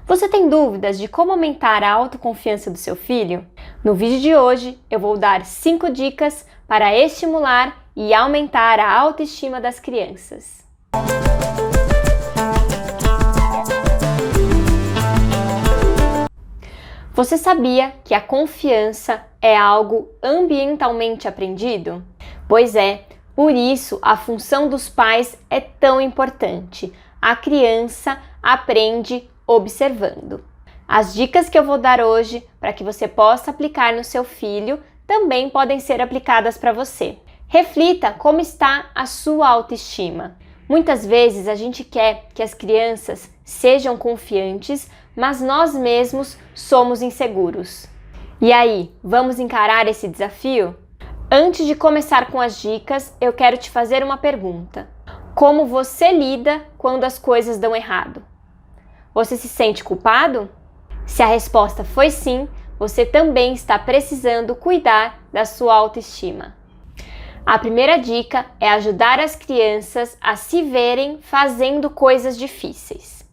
Você tem dúvidas de como aumentar a autoconfiança do seu filho? No vídeo de hoje eu vou dar 5 dicas para estimular e aumentar a autoestima das crianças. Você sabia que a confiança é algo ambientalmente aprendido? Pois é, por isso a função dos pais é tão importante. A criança aprende observando. As dicas que eu vou dar hoje para que você possa aplicar no seu filho também podem ser aplicadas para você. Reflita como está a sua autoestima. Muitas vezes a gente quer que as crianças sejam confiantes, mas nós mesmos somos inseguros. E aí, vamos encarar esse desafio? Antes de começar com as dicas, eu quero te fazer uma pergunta. Como você lida quando as coisas dão errado? Você se sente culpado? Se a resposta foi sim, você também está precisando cuidar da sua autoestima. A primeira dica é ajudar as crianças a se verem fazendo coisas difíceis.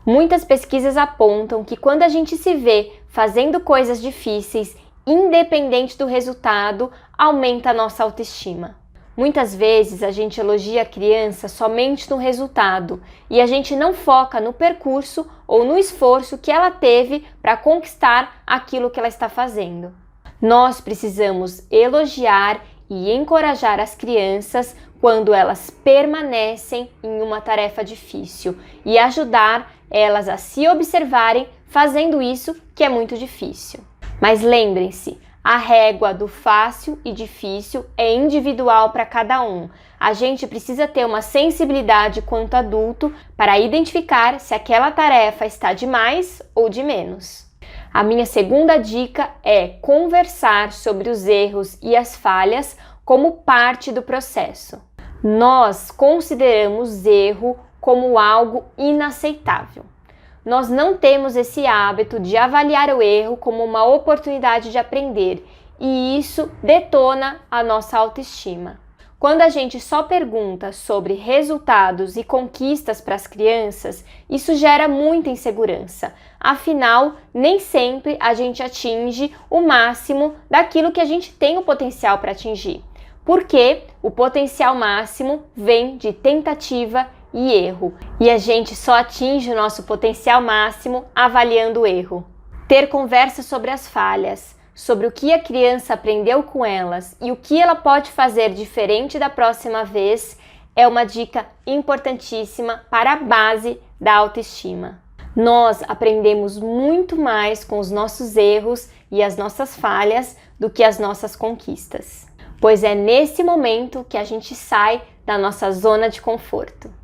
Muitas pesquisas apontam que quando a gente se vê fazendo coisas difíceis, independente do resultado, aumenta a nossa autoestima. Muitas vezes a gente elogia a criança somente no resultado e a gente não foca no percurso ou no esforço que ela teve para conquistar aquilo que ela está fazendo. Nós precisamos elogiar e encorajar as crianças quando elas permanecem em uma tarefa difícil e ajudar elas a se observarem fazendo isso que é muito difícil. Mas lembrem-se, a régua do fácil e difícil é individual para cada um. A gente precisa ter uma sensibilidade quanto adulto para identificar se aquela tarefa está de mais ou de menos. A minha segunda dica é conversar sobre os erros e as falhas como parte do processo. Nós consideramos erro como algo inaceitável. Nós não temos esse hábito de avaliar o erro como uma oportunidade de aprender e isso detona a nossa autoestima. Quando a gente só pergunta sobre resultados e conquistas para as crianças, isso gera muita insegurança. Afinal, nem sempre a gente atinge o máximo daquilo que a gente tem o potencial para atingir. Porque o potencial máximo vem de tentativa e erro, e a gente só atinge o nosso potencial máximo avaliando o erro. Ter conversa sobre as falhas, sobre o que a criança aprendeu com elas e o que ela pode fazer diferente da próxima vez é uma dica importantíssima para a base da autoestima. Nós aprendemos muito mais com os nossos erros e as nossas falhas do que as nossas conquistas, pois é nesse momento que a gente sai da nossa zona de conforto.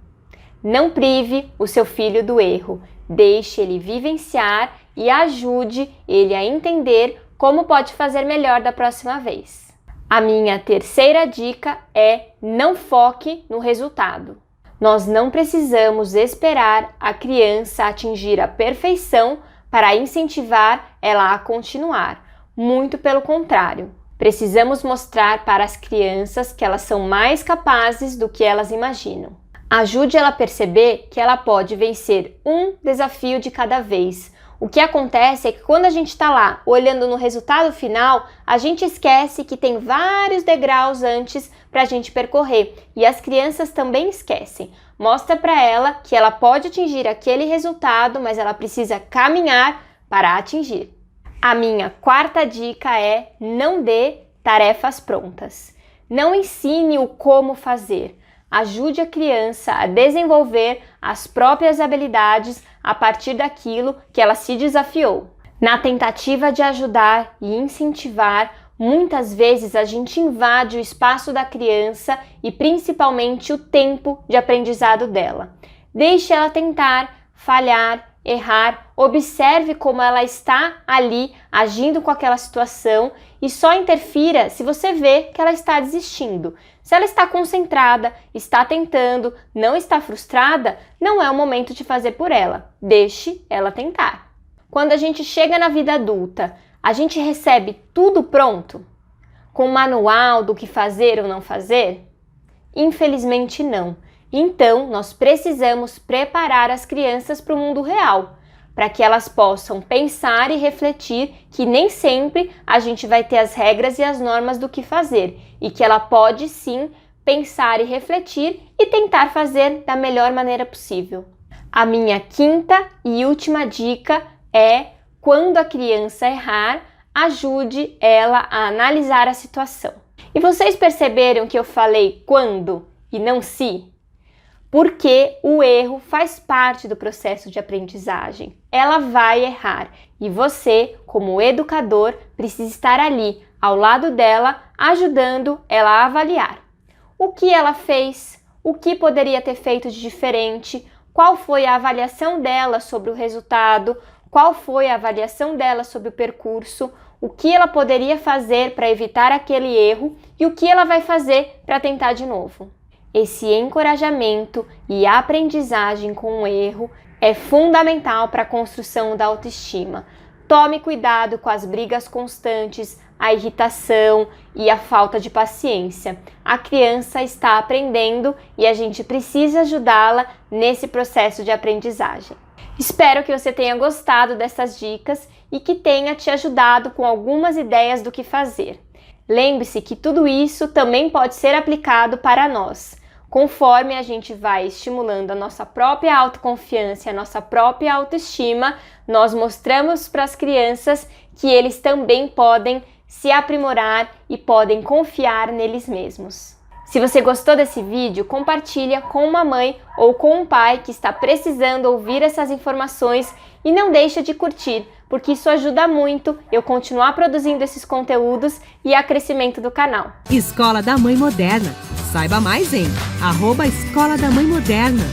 Não prive o seu filho do erro, deixe ele vivenciar e ajude ele a entender como pode fazer melhor da próxima vez. A minha terceira dica é não foque no resultado. Nós não precisamos esperar a criança atingir a perfeição para incentivar ela a continuar. Muito pelo contrário. Precisamos mostrar para as crianças que elas são mais capazes do que elas imaginam. Ajude ela a perceber que ela pode vencer um desafio de cada vez. O que acontece é que quando a gente está lá olhando no resultado final, a gente esquece que tem vários degraus antes para a gente percorrer. E as crianças também esquecem. Mostra para ela que ela pode atingir aquele resultado, mas ela precisa caminhar para atingir. A minha quarta dica é não dê tarefas prontas. Não ensine o como fazer. Ajude a criança a desenvolver as próprias habilidades a partir daquilo que ela se desafiou. Na tentativa de ajudar e incentivar, muitas vezes a gente invade o espaço da criança e principalmente o tempo de aprendizado dela. Deixe ela tentar, falhar, errar, observe como ela está ali agindo com aquela situação e só interfira se você vê que ela está desistindo. Se ela está concentrada, está tentando, não está frustrada, não é o momento de fazer por ela. Deixe ela tentar. Quando a gente chega na vida adulta, a gente recebe tudo pronto? Com manual do que fazer ou não fazer? Infelizmente não. Então, nós precisamos preparar as crianças para o mundo real. para que elas possam pensar e refletir que nem sempre a gente vai ter as regras e as normas do que fazer e que ela pode sim pensar e refletir e tentar fazer da melhor maneira possível. A minha quinta e última dica é: quando a criança errar, ajude ela a analisar a situação. E vocês perceberam que eu falei quando e não se? Porque o erro faz parte do processo de aprendizagem. Ela vai errar e você, como educador, precisa estar ali, ao lado dela, ajudando ela a avaliar. O que ela fez? O que poderia ter feito de diferente? Qual foi a avaliação dela sobre o resultado? Qual foi a avaliação dela sobre o percurso? O que ela poderia fazer para evitar aquele erro e o que ela vai fazer para tentar de novo? Esse encorajamento e aprendizagem com o erro é fundamental para a construção da autoestima. Tome cuidado com as brigas constantes, a irritação e a falta de paciência. A criança está aprendendo e a gente precisa ajudá-la nesse processo de aprendizagem. Espero que você tenha gostado dessas dicas e que tenha te ajudado com algumas ideias do que fazer. Lembre-se que tudo isso também pode ser aplicado para nós. Conforme a gente vai estimulando a nossa própria autoconfiança e a nossa própria autoestima, nós mostramos para as crianças que eles também podem se aprimorar e podem confiar neles mesmos. Se você gostou desse vídeo, compartilha com uma mãe ou com um pai que está precisando ouvir essas informações e não deixa de curtir, porque isso ajuda muito eu continuar produzindo esses conteúdos e a crescimento do canal. Escola da Mãe Moderna. Saiba mais em @Escola da Mãe Moderna.